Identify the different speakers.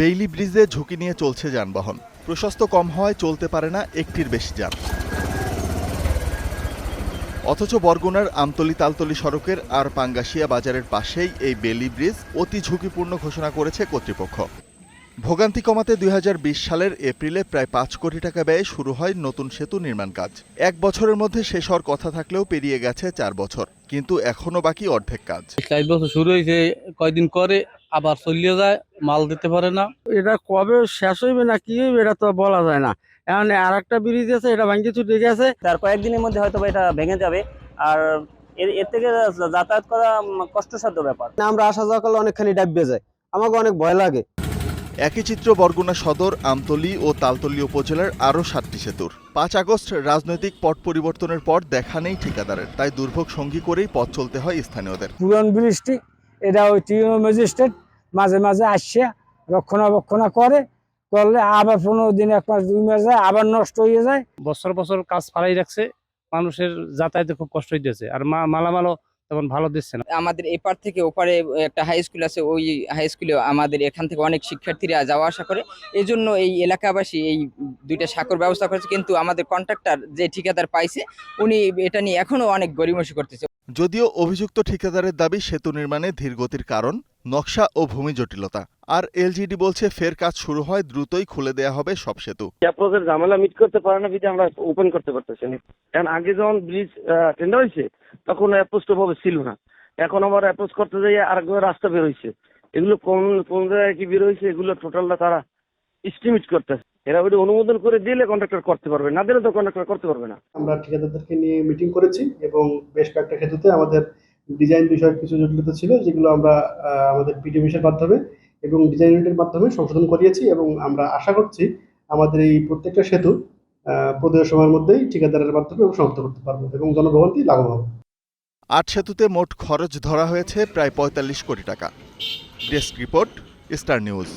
Speaker 1: Bailey ব্রিজে ঝুঁকি নিয়ে চলছে যানবাহন। প্রশস্ত কম হওয়ায় চলতে পারে না একটির বেশি যান। অথচ বরগুনার আমতলী তালতলী সড়কের আর পাঙ্গাশিয়া বাজারের পাশেই এই বেইলি ব্রিজ অতি ঝুঁকিপূর্ণ ঘোষণা করেছে কর্তৃপক্ষ। ভোগান্তি কমাতে ২০২০ সালের এপ্রিলে প্রায় ৫ কোটি টাকা ব্যয়ে শুরু হয় নতুন সেতু নির্মাণ কাজ। ১ বছরের মধ্যে শেষ হওয়ার কথা থাকলেও পেরিয়ে গেছে ৪ বছর, কিন্তু এখনো বাকি অর্ধেক কাজ।
Speaker 2: ৪ বছর শুরু হয়েছে, কয়দিন করে আবার চলিয়ে যায়, মাল দিতে পারে না।
Speaker 3: এটা কবে শেষ হইবে না কি হইবে এটা তো বলা যায় না। এখন আর একটা ব্রিজ আছে, এটা ভাঙ্গি ছুটে গেছে,
Speaker 4: তার কয়েকদিনের মধ্যে হয়তো এটা ভেঙে যাবে। আর এর থেকে যাতায়াত করা কষ্টসাধ্য ব্যাপার।
Speaker 3: আমরা আসা যাওয়া করলে অনেকখানি ডাববে যায়, আমাকে অনেক ভয় লাগে।
Speaker 1: একই চিত্র বরগুনা সদর, আমতলী ও তালতলী উপজেলার আরও ৭টি সেতুর। ৫ আগস্ট রাজনৈতিক পট পরিবর্তনের পর দেখা নেই ঠিকাদারের, তাই দুর্ভোগ সঙ্গী করেই পথ চলতে হয় স্থানীয়দের।
Speaker 3: পুরান ব্রিজটি এটা ওই টিএনও ম্যাজিস্ট্রেট মাঝে মাঝে আসছে রক্ষণাবেক্ষণ করলে আবার ১৫ দিন ১ মাস ২ মাস যায়, আবার নষ্ট হয়ে যায়।
Speaker 2: বছর বছর কাজ ফালাই রাখছে, মানুষের যাতায়াতে খুব কষ্ট হইতেছে, আর মালামালও তেমন ভালো দিচ্ছে না।
Speaker 5: আমাদের এপার থেকে ওপারে একটা হাই স্কুল আছে, ওই হাই স্কুলে আমাদের এখান থেকে অনেক শিক্ষার্থীরা যাওয়া আসা করে। এই জন্য এই এলাকাবাসী এই দুইটা সাঁকোর ব্যবস্থা করেছে, কিন্তু আমাদের কন্ট্রাক্টর যে ঠিকাদার পাইছে উনি এটা নিয়ে এখনো অনেক গড়িমসি করতেছে।
Speaker 1: যদিও অভিযুক্ত ঠিকাদারের দাবি সেতু নির্মাণে ধীরগতির কারণ নকশা ও ভূমি জটিলতা। আর এলজিডি বলছে ফের কাজ শুরু হয় দ্রুতই খুলে দেয়া হবে সব সেতু।
Speaker 6: অ্যাপ্রোচের ঝামেলা মিট করতে পারে না বিধে আমরা ওপেন করতে পারতেছি না। কারণ আগে যখন ব্রিজ টেন্ডার হয়েছে তখন অ্যাপ্রোচটা ভাবে ছিল না, এখন আবার অ্যাপ্রোচ করতে যাই আরেকবার রাস্তা বের হয়েছে। এগুলো কোন জায়গায় কি বের হয়েছে এগুলো টোটালটা তারা এস্টিমেট করতেছে। এরা ওইটা অনুমোদন করে দিলে কন্ট্রাক্টর করতে পারবে, না দিলে তো কন্ট্রাক্টর করতে পারবে না।
Speaker 7: আমরা ঠিকাদারদেরকে নিয়ে মিটিং করেছি এবং বেশ কয়েকটা ক্ষেত্রে আমাদের ডিজাইন বিষয়ক কিছু জটিলতা ছিল, যেগুলো আমরা আমাদের পিডিএমের মাধ্যমে এবং ডিজাইন ইউনিটের মাধ্যমে সংশোধন করিয়েছি এবং আমরা আশা করছি আমাদের এই প্রত্যেকটা সেতু প্রদেয় সময়ের মধ্যেই ঠিকাদারের মাধ্যমে সমাপ্ত করতে পারবো এবং জনভোগান্তি লাঘব হবে।
Speaker 1: ৮ সেতুতে মোট খরচ ধরা হয়েছে প্রায় ৪৫ কোটি টাকা। Desk report, star news.